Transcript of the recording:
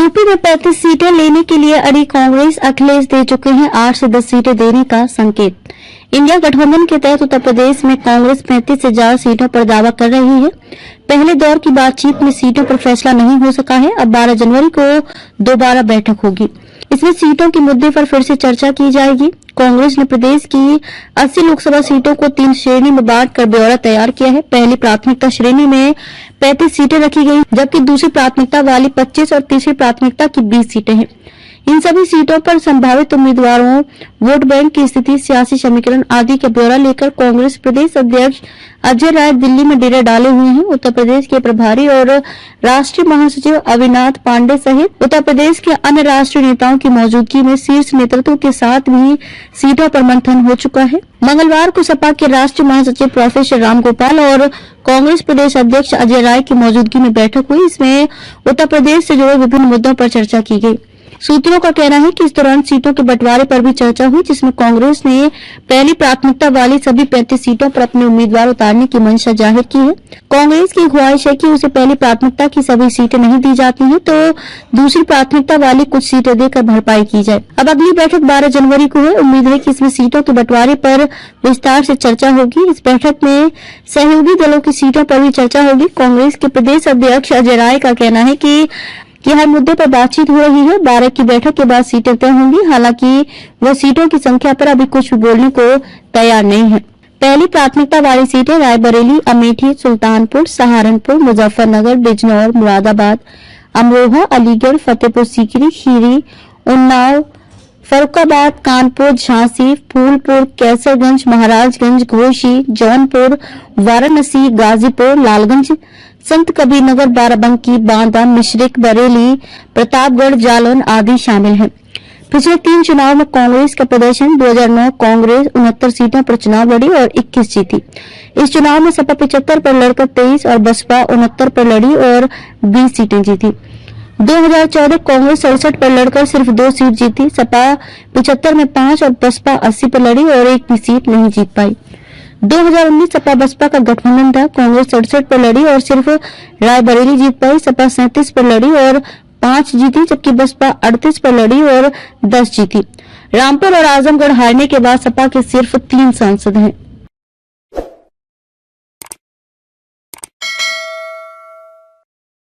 UP में 35 सीटें लेने के लिए अड़ी कांग्रेस, अखिलेश दे चुके हैं 8 से 10 सीटें देने का संकेत। इंडिया गठबंधन के तहत उत्तर प्रदेश में कांग्रेस 35 से ज्यादा सीटों पर दावा कर रही है। पहले दौर की बातचीत में सीटों पर फैसला नहीं हो सका है। अब 12 जनवरी को दोबारा बैठक होगी। इसमें सीटों के मुद्दे पर फिर से चर्चा की जाएगी। कांग्रेस ने प्रदेश की 80 लोकसभा सीटों को 3 श्रेणी में बांटकर ब्यौरा तैयार किया है। पहली प्राथमिकता श्रेणी में 35 सीटें रखी गई, जबकि दूसरी प्राथमिकता वाली 25 और तीसरी प्राथमिकता की 20 सीटें हैं। इन सभी सीटों पर संभावित उम्मीदवारों, वोट बैंक की स्थिति, सियासी समीकरण आदि का ब्यौरा लेकर कांग्रेस प्रदेश अध्यक्ष अजय राय दिल्ली में डेरा डाले हुए हैं। उत्तर प्रदेश के प्रभारी और राष्ट्रीय महासचिव अविनाश पांडे सहित उत्तर प्रदेश के अन्य राष्ट्रीय नेताओं की मौजूदगी में शीर्ष नेतृत्व के साथ भी सीटों पर मंथन हो चुका है। मंगलवार को सपा के राष्ट्रीय महासचिव प्रोफेसर रामगोपाल और कांग्रेस प्रदेश अध्यक्ष अजय राय की मौजूदगी में बैठक हुई। इसमें उत्तर प्रदेश से जुड़े विभिन्न मुद्दों पर चर्चा की गई। सूत्रों का कहना है कि इस दौरान सीटों के बंटवारे पर भी चर्चा हुई, जिसमें कांग्रेस ने पहली प्राथमिकता वाली सभी 35 सीटों पर अपने उम्मीदवार उतारने की मंशा जाहिर की है। कांग्रेस की ख्वाहिश है कि उसे पहली प्राथमिकता की सभी सीटें नहीं दी जाती हैं, तो दूसरी प्राथमिकता वाली कुछ सीटें देकर भरपाई की जाए। अब अगली बैठक 12 जनवरी को है। उम्मीद है कि इसमें सीटों के बंटवारे पर विस्तार से चर्चा होगी। इस बैठक में सहयोगी दलों की सीटों पर भी चर्चा होगी। कांग्रेस के प्रदेश अध्यक्ष अजय राय का कहना है कि हर मुद्दे पर बातचीत हो रही है। 12 की बैठक के बाद सीटें तय होंगी। हालांकि वह सीटों की संख्या पर अभी कुछ भी बोलने को तैयार नहीं है। पहली प्राथमिकता वाली सीटें रायबरेली, अमेठी, सुल्तानपुर, सहारनपुर, मुजफ्फरनगर, बिजनौर, मुरादाबाद, अमरोहा, अलीगढ़, फतेहपुर सीकरी, खीरी, उन्नाव, फर्रुखाबाद, कानपुर, झांसी, फूलपुर, कैसरगंज, महाराजगंज, घोसी, जौनपुर, वाराणसी, गाजीपुर, लालगंज, संत कबीरनगर, बाराबंकी, बांदा, मिश्रिक, बरेली, प्रतापगढ़, जालौन आदि शामिल हैं। पिछले 3 चुनाव में कांग्रेस का प्रदर्शन 2009 कांग्रेस 69 सीटों पर चुनाव लड़ी और 21 जीती। इस चुनाव में सपा 75 पर लड़कर 23 और बसपा 69 पर लड़ी और 20 सीटें जीती। 2014 कांग्रेस 67 पर लड़कर सिर्फ 2 सीट जीती। सपा 75 में 5 और बसपा 80 पर लड़ी और एक भी सीट नहीं जीत पाई। 2019 सपा बसपा का गठबंधन था। कांग्रेस 67 पर लड़ी और सिर्फ रायबरेली जीत पाई। सपा 37 पर लड़ी और 5 जीती, जबकि बसपा 38 पर लड़ी और 10 जीती। रामपुर और आजमगढ़ हारने के बाद सपा के सिर्फ 3 सांसद हैं।